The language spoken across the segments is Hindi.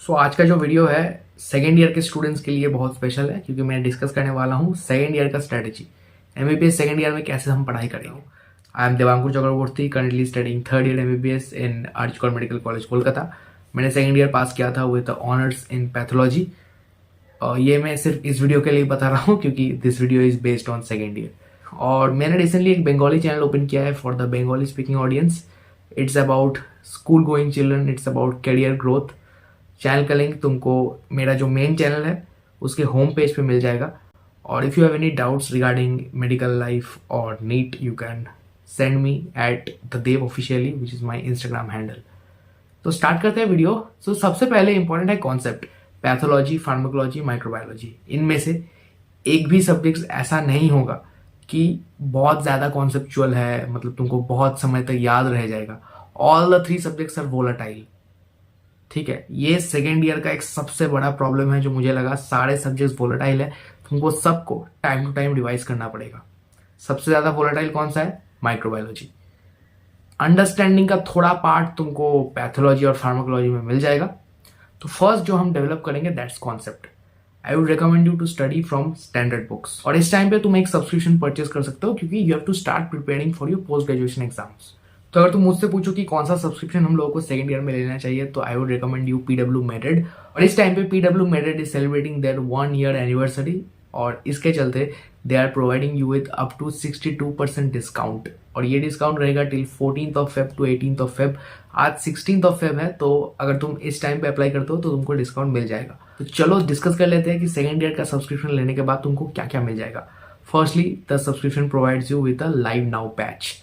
आज का जो वीडियो है सेकेंड ईयर के स्टूडेंट्स के लिए बहुत स्पेशल है क्योंकि मैं डिस्कस करने वाला हूँ सेकेंड ईयर का स्ट्रेटेजी। एमबीबीएस सेकेंड ईयर में कैसे हम पढ़ाई करेंगे। I am Devankur Chakraborty, currently studying third year MBBS in RG Kar medical college Kolkata. मैंने सेकेंड ईयर पास किया था विद ऑनर्स इन पैथोलॉजी। ये मैं सिर्फ इस वीडियो के लिए बता रहा हूँ क्योंकि this video is based on second year. और मैंने रिसेंटली एक बंगाली चैनल ओपन किया है for the Bengali speaking audience. It's about school going children, it's about career growth. Channel का लिंक तुमको मेरा जो मेन चैनल है उसके होम पेज पे मिल जाएगा। और if you have any doubts regarding medical life और NEET you can send me at the Dev officially which is my Instagram handle. तो स्टार्ट करते हैं वीडियो। सबसे पहले इंपॉर्टेंट है कॉन्सेप्ट। पैथोलॉजी, फार्माकोलॉजी, माइक्रोबायोलॉजी, इनमें से एक भी सब्जेक्ट ऐसा नहीं होगा कि बहुत ज़्यादा कॉन्सेप्चुअल है, मतलब तुमको बहुत समय तक याद रह जाएगा। All the three subjects are volatile. ठीक है, ये सेकेंड ईयर का एक सबसे बड़ा प्रॉब्लम है जो मुझे लगा। सारे सब्जेक्ट्स वोलेटाइल है, तुमको सबको टाइम टू टाइम रिवाइज करना पड़ेगा। सबसे ज्यादा वोलेटाइल कौन सा है? माइक्रोबायोलॉजी। अंडरस्टैंडिंग का थोड़ा पार्ट तुमको पैथोलॉजी और फार्माकोलॉजी में मिल जाएगा। तो फर्स्ट जो हम डेवलप करेंगे that's concept. I would recommend you to study from standard books. और इस टाइम पे तुम एक सब्सक्रिप्शन परचेज कर सकते हो क्योंकि you have to start preparing for your post graduation exams. तो अगर तुम मुझसे पूछो कि कौन सा सब्सक्रिप्शन हम लोगों को सेकंड ईयर में लेना चाहिए, तो I would recommend you PW merit. और इस टाइम पे PW merit is celebrating their 1 year anniversary और इसके चलते they are providing you with up to 62% discount. और ये डिस्काउंट रहेगा till 14th of Feb to 18th of Feb. आज 16th ऑफ फेब है, तो अगर तुम इस टाइम पे अप्लाई करते हो तो तुमको डिस्काउंट मिल जाएगा। तो चलो डिस्कस कर लेते हैं कि सेकंड ईयर का सब्सक्रिप्शन लेने के बाद तुमको क्या क्या मिल जाएगा। Firstly the subscription provides you with a live now patch.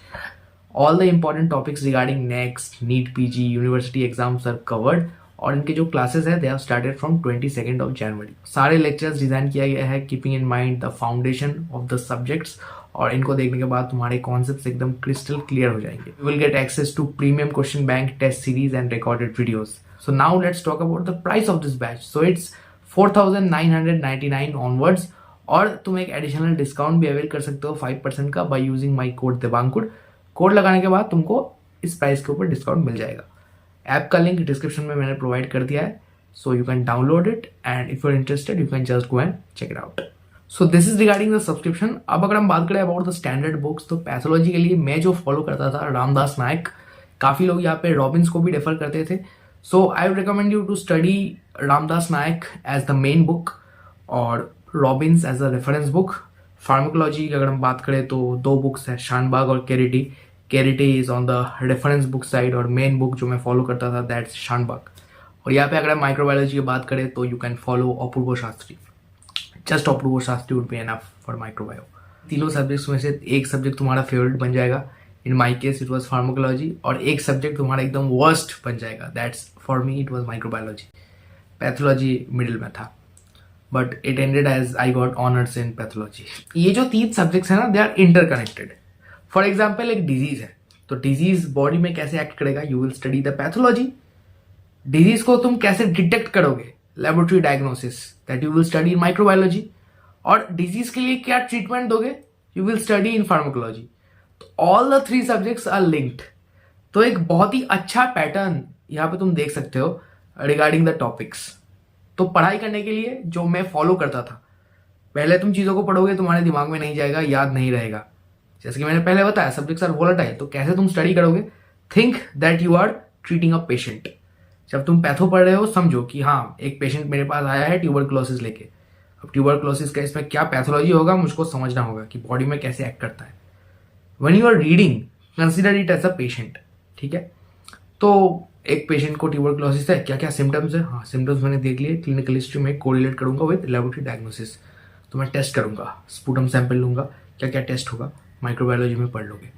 All the important topics regarding next, NEET, PG, university exams are covered। और इनके जो क्लासेस है they have started from 22nd of January. सारे लेक्चर्स डिजाइन किया गया है keeping in mind the foundation of the subjects. और इनको देखने के बाद तुम्हारे कॉन्सेप्ट्स एकदम क्रिस्टल क्लियर हो जाएंगे। You will get access to premium question bank, test series and recorded videos. So now let's talk about the price of this batch. So it's 4999 onwards. और तुम एक एडिशनल डिस्काउंट भी अवेल कर सकते हो 5% का by using my code Devankur. Code लगाने के बाद तुमको इस प्राइस के ऊपर डिस्काउंट मिल जाएगा। ऐप का लिंक डिस्क्रिप्शन में मैंने प्रोवाइड कर दिया है, so you can download it and if you are interested you can just go and check it out. So this is regarding the subscription. अब अगर हम बात करें अबाउट द स्टैंडर्ड बुक्स, तो पैथोलॉजी के लिए मैं जो फॉलो करता था रामदास नायक। काफी लोग यहाँ पे रॉबिन्स को भी रेफर करते थे। So I would recommend you to study Ramdas Nayak as the main book और Robbins as a reference book. Pharmacology की अगर हम बात करें तो दो बुक्स है, शानबाग और केरिटी। केरिटी is on the reference book side और मेन बुक जो मैं फॉलो करता था दैट्स शानबाग। और यहाँ पे अगर हम माइक्रोबायोलॉजी की बात करें तो you can follow Apurva Shastri. Just Apurva Shastri would be enough for microbio. तीनों सब्जेक्ट्स में से एक सब्जेक्ट तुम्हारा फेवरेट बन जाएगा। In my case it was pharmacology. और एक सब्जेक्ट तुम्हारा एकदम वर्स्ट बन जाएगा, that's for me it was microbiology. Pathology middle में था but it ended as I got honours in pathology. ये जो तीन सब्जेक्ट्स है ना they are interconnected. For example एक डिजीज है, तो डिजीज बॉडी में कैसे एक्ट करेगा, you will study the pathology. Disease को तुम कैसे डिटेक्ट करोगे, laboratory diagnosis, that you will study in microbiology. और डिजीज के लिए क्या ट्रीटमेंट दोगे, you will study in pharmacology. All the three subjects are linked. तो एक बहुत ही अच्छा पैटर्न यहाँ पे तुम देख सकते हो रिगार्डिंग द टॉपिक्स। तो पढ़ाई करने के लिए जो मैं फॉलो करता था, पहले तुम चीजों को पढ़ोगे तुम्हारे दिमाग में नहीं जाएगा, याद नहीं रहेगा। जैसे कि मैंने पहले बताया सब्जेक्ट्स आर वोलेटाइल, तो कैसे तुम स्टडी करोगे। Think that you are treating a patient. जब तुम पैथो पढ़ रहे हो समझो कि हाँ एक पेशेंट मेरे पास आया है ट्यूबरक्लोसिस लेके। अब ट्यूबरक्लोसिस का इसमें क्या पैथोलॉजी होगा मुझको समझना होगा कि बॉडी में कैसे एक्ट करता है। When you are reading consider it as a patient. ठीक है, तो एक पेशेंट को ट्यूबरक्लोसिस है, क्या क्या सिम्टम्स है, हाँ सिम्टम्स मैंने देख लिए, क्लिनिकल हिस्ट्री में कोरिलेट करूंगा विद लेबोरेटरी डायग्नोसिस। तो मैं टेस्ट करूंगा, स्पूटम सैंपल लूंगा, क्या क्या टेस्ट होगा माइक्रोबायोलॉजी में पढ़ लोगे।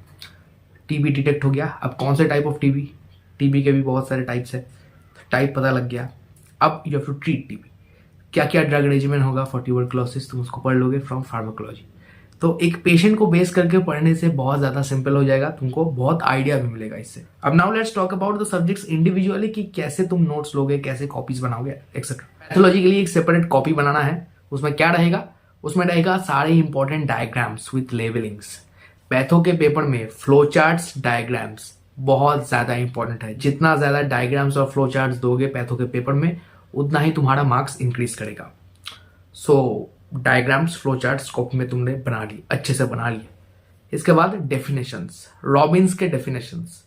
टीबी डिटेक्ट हो गया, अब कौन से टाइप ऑफ टीबी, टीबी के भी बहुत सारे टाइप्स है, टाइप पता लग गया। अब you have to treat TB, क्या क्या ड्रग रेजिमेंट होगा फॉर ट्यूबरक्लोसिस तुम उसको पढ़ लोगे फ्रॉम फार्माकोलॉजी। तो एक पेशेंट को बेस करके पढ़ने से बहुत ज्यादा सिंपल हो जाएगा, तुमको बहुत आइडिया भी मिलेगा इससे। अब now let's talk about the subjects individually कि कैसे तुम नोट्स लोगे, कैसे कॉपीज बनाओगे एक्सेट्रा। पैथोलॉजी के लिए एक सेपरेट कॉपी बनाना है, उसमें क्या रहेगा, उसमें रहेगा सारे important diagrams with labellings. Patho के पेपर में फ्लो चार्ट्स, डायग्राम्स बहुत ज्यादा इंपॉर्टेंट है। जितना ज्यादा डायग्राम्स और फ्लो चार्ट्स दोगे पैथो के पेपर में उतना ही तुम्हारा मार्क्स इंक्रीज करेगा। सो डायग्राम्स, फ्लो चार्ट्स कॉपी में तुमने बना ली, अच्छे से बना लिए। इसके बाद डेफिनेशंस, रॉबिन्स के डेफिनेशंस,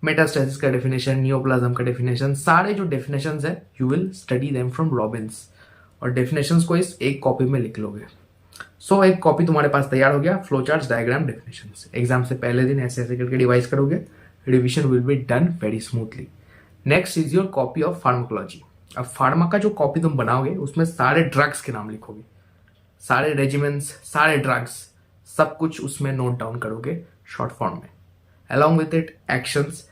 मेटास्टेसिस का डेफिनेशन, नियोप्लाज्म का डेफिनेशन, सारे जो डेफिनेशंस है you will study them from Robins, और डेफिनेशंस को इस एक कॉपी में लिख लोगे। सो एक कॉपी तुम्हारे पास तैयार हो गया, flow charts, diagram, definitions. Exam से पहले दिन ऐसे ऐसे करके डिवाइस करोगे, revision will be done very smoothly. Next is your copy of pharmacology. अब फार्मा का जो कॉपी तुम बनाओगे उसमें सारे ड्रग्स के नाम लिखोगे, सारे रेजिमेंट्स, सारे ड्रग्स, सब कुछ उसमें नोट डाउन करोगे शॉर्ट फॉर्म में। Along with it actions,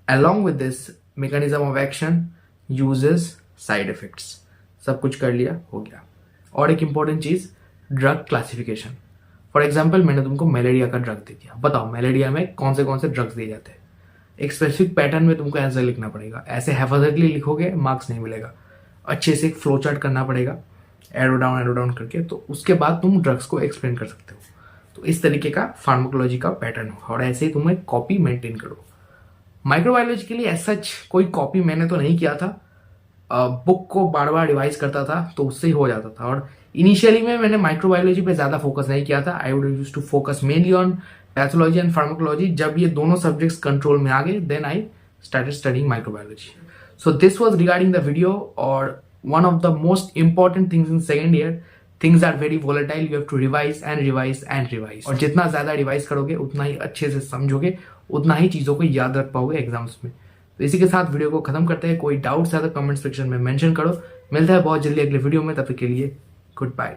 along with this mechanism of action, uses, side effects, सब कुछ कर लिया, हो गया। और एक इंपॉर्टेंट चीज, ड्रग क्लासिफिकेशन। फॉर एग्जाम्पल मैंने तुमको मलेरिया का ड्रग दे दिया, बताओ मलेरिया में कौन से ड्रग्स दिए जाते हैं। एक स्पेसिफिक पैटर्न में तुमको ऐसे लिखना पड़ेगा, ऐसे हैफाजतली लिखोगे मार्क्स नहीं मिलेगा। अच्छे से एक फ्लो चार्ट करना पड़ेगा, एरो डाउन करके, तो उसके बाद तुम ड्रग्स को एक्सप्लेन कर सकते हो। तो इस तरीके का फार्माकोलॉजी का पैटर्न हो, और ऐसे ही तुम एक कॉपी मेंटेन करो। माइक्रोबायोलॉजी के लिए ऐसा कोई कॉपी मैंने तो नहीं किया था, बुक को बार बार रिवाइज करता था तो उससे ही हो जाता था। और इनिशियली में मैंने माइक्रोबायोलॉजी पे ज़्यादा फोकस नहीं किया था, I would use to focus mainly on pathology and pharmacology. जब ये दोनों सब्जेक्ट्स कंट्रोल में आ गए then I started studying microbiology. So this was regarding the video, और one of the most important things in second year, things are very volatile, you have to revise and revise and revise, और जितना ज्यादा रिवाइज करोगे उतना ही अच्छे से समझोगे, उतना ही चीजों को याद रख पाओगे एग्जाम्स में। तो इसी के साथ वीडियो को खत्म करते हैं। कोई डाउट्स है तो कमेंट सेक्शन में मेंशन करो। मिलता है बहुत जल्दी अगले वीडियो में, तब तक के लिए गुड बाय।